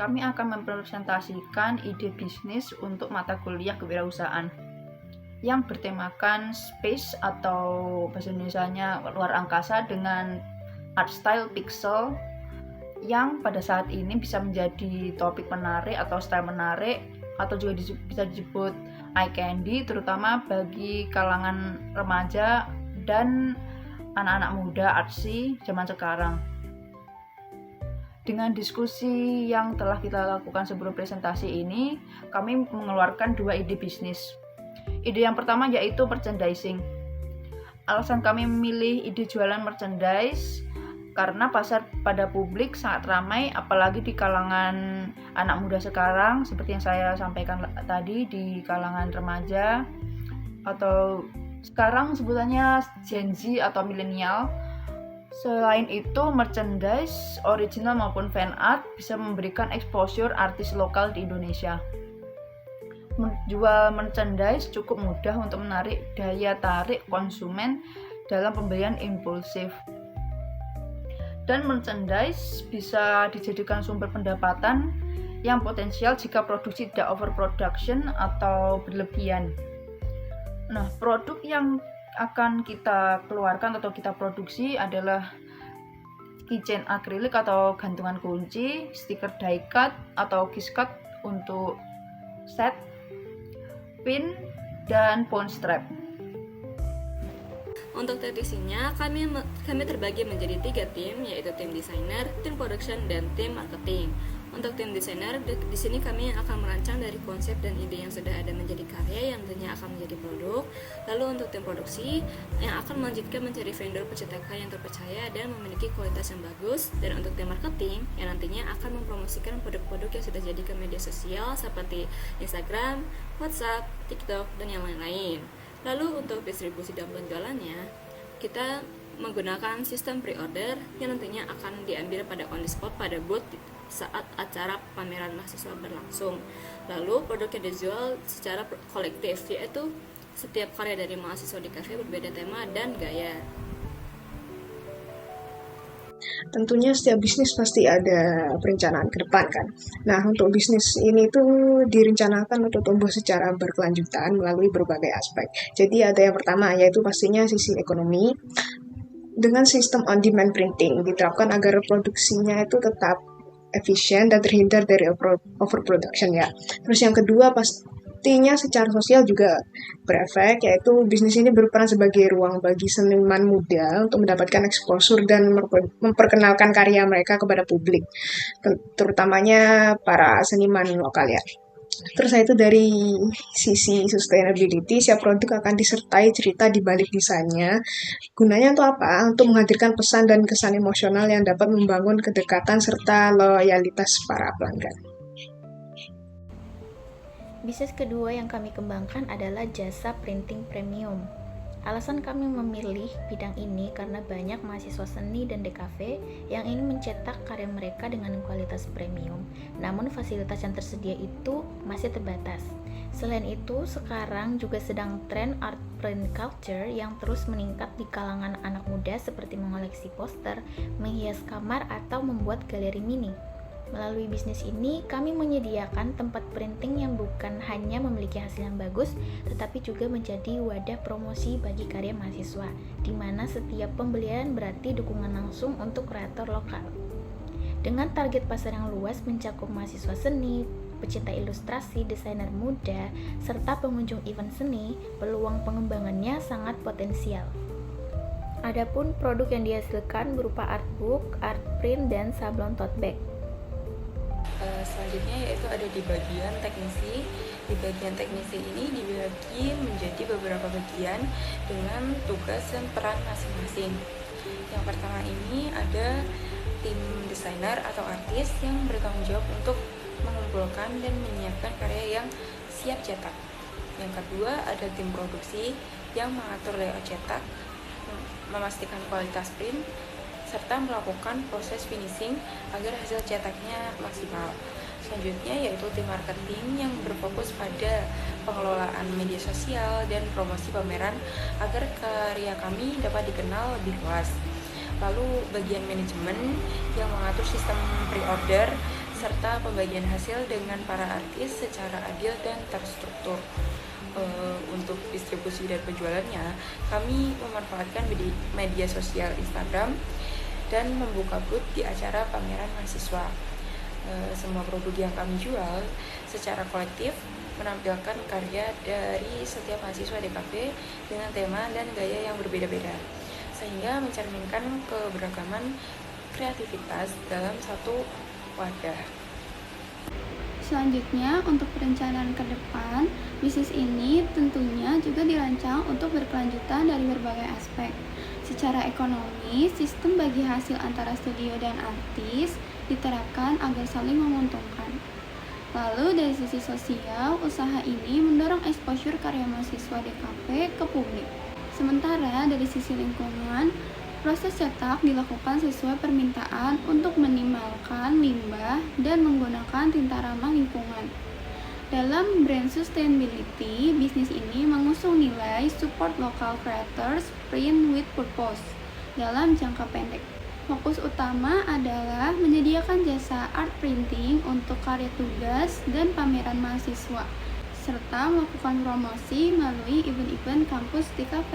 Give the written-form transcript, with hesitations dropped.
kami akan mempresentasikan ide bisnis untuk mata kuliah kewirausahaan yang bertemakan space atau bahasa Indonesianya luar angkasa dengan art style pixel yang pada saat ini bisa menjadi topik menarik atau style menarik atau juga bisa disebut eye candy terutama bagi kalangan remaja dan anak-anak muda artsy zaman sekarang. Dengan diskusi yang telah kita lakukan sebelum presentasi ini, kami mengeluarkan 2 ide bisnis. Ide yang pertama yaitu merchandising. Alasan kami memilih ide jualan merchandise karena pasar pada publik sangat ramai, apalagi di kalangan anak muda sekarang, seperti yang saya sampaikan tadi, di kalangan remaja atau sekarang sebutannya Gen Z atau milenial. Selain itu, merchandise original maupun fan art bisa memberikan exposure artis lokal di Indonesia. Menjual merchandise cukup mudah untuk menarik daya tarik konsumen dalam pembelian impulsif. Dan merchandise bisa dijadikan sumber pendapatan yang potensial jika produksi tidak overproduction atau berlebihan. Nah, produk yang akan kita keluarkan atau kita produksi adalah keychain akrilik atau gantungan kunci, stiker die cut atau kiss cut untuk set, pin, dan phone strap. Untuk teknisinya, kami terbagi menjadi 3 tim, yaitu tim desainer, tim production, dan tim marketing. Untuk tim desainer, di sini kami akan merancang dari konsep dan ide yang sudah ada menjadi karya yang nantinya akan menjadi produk. Lalu untuk tim produksi, yang akan melanjutkan mencari vendor percetakan yang terpercaya dan memiliki kualitas yang bagus. Dan untuk tim marketing, yang nantinya akan mempromosikan produk-produk yang sudah jadi ke media sosial seperti Instagram, WhatsApp, TikTok, dan yang lain-lain. Lalu untuk distribusi dan penjualannya, kita menggunakan sistem pre-order yang nantinya akan diambil pada on the spot pada booth saat acara pameran mahasiswa berlangsung. Lalu produk yang dijual secara kolektif, yaitu setiap karya dari mahasiswa di kafe berbeda tema dan gaya. Tentunya setiap bisnis pasti ada perencanaan ke depan kan. Nah, untuk bisnis ini tuh direncanakan untuk tumbuh secara berkelanjutan melalui berbagai aspek. Jadi ada yang pertama yaitu pastinya sisi ekonomi. Dengan sistem on-demand printing diterapkan agar produksinya itu tetap efisien dan terhindar dari overproduction ya. Terus yang kedua pastinya secara sosial juga berefek, yaitu bisnis ini berperan sebagai ruang bagi seniman muda untuk mendapatkan exposure dan memperkenalkan karya mereka kepada publik, terutamanya para seniman lokal ya. Terus itu dari sisi sustainability, setiap produk akan disertai cerita di balik desainnya. Gunanya untuk apa? Untuk menghadirkan pesan dan kesan emosional yang dapat membangun kedekatan serta loyalitas para pelanggan. Bisnis kedua yang kami kembangkan adalah jasa printing premium. Alasan kami memilih bidang ini karena banyak mahasiswa seni dan DKV yang ingin mencetak karya mereka dengan kualitas premium, namun fasilitas yang tersedia itu masih terbatas. Selain itu, sekarang juga sedang tren art print culture yang terus meningkat di kalangan anak muda seperti mengoleksi poster, menghias kamar, atau membuat galeri mini. Melalui bisnis ini, kami menyediakan tempat printing yang bukan hanya memiliki hasil yang bagus, tetapi juga menjadi wadah promosi bagi karya mahasiswa, di mana setiap pembelian berarti dukungan langsung untuk kreator lokal. Dengan target pasar yang luas mencakup mahasiswa seni, pecinta ilustrasi, desainer muda, serta pengunjung event seni, peluang pengembangannya sangat potensial. Adapun produk yang dihasilkan berupa artbook, art print, dan sablon tote bag. Selanjutnya yaitu ada di bagian teknisi. Di bagian teknisi ini dibagi menjadi beberapa bagian dengan tugas dan peran masing-masing. Yang pertama ini ada tim desainer atau artis yang bertanggung jawab untuk mengumpulkan dan menyiapkan karya yang siap cetak. Yang kedua ada tim produksi yang mengatur layout cetak, memastikan kualitas print, serta melakukan proses finishing agar hasil cetaknya maksimal. Selanjutnya yaitu tim marketing yang berfokus pada pengelolaan media sosial dan promosi pameran agar karya kami dapat dikenal lebih luas. Lalu bagian manajemen yang mengatur sistem pre-order serta pembagian hasil dengan para artis secara adil dan terstruktur. Untuk distribusi dan penjualannya, kami memanfaatkan media sosial Instagram dan membuka booth di acara pameran mahasiswa. Semua produk yang kami jual secara kolektif menampilkan karya dari setiap mahasiswa DKV dengan tema dan gaya yang berbeda-beda, sehingga mencerminkan keberagaman kreativitas dalam satu wadah. Selanjutnya, untuk perencanaan ke depan, bisnis ini tentunya juga dirancang untuk berkelanjutan dari berbagai aspek. Secara ekonomi, sistem bagi hasil antara studio dan artis diterapkan agar saling menguntungkan. Lalu dari sisi sosial, usaha ini mendorong exposure karya mahasiswa DKV ke publik. Sementara dari sisi lingkungan, proses cetak dilakukan sesuai permintaan untuk minimalkan limbah dan menggunakan tinta ramah lingkungan. Dalam brand sustainability, bisnis ini mengusung nilai support local creators, print with purpose dalam jangka pendek. Fokus utama adalah menyediakan jasa art printing untuk karya tugas dan pameran mahasiswa, serta melakukan promosi melalui event-event kampus DKV.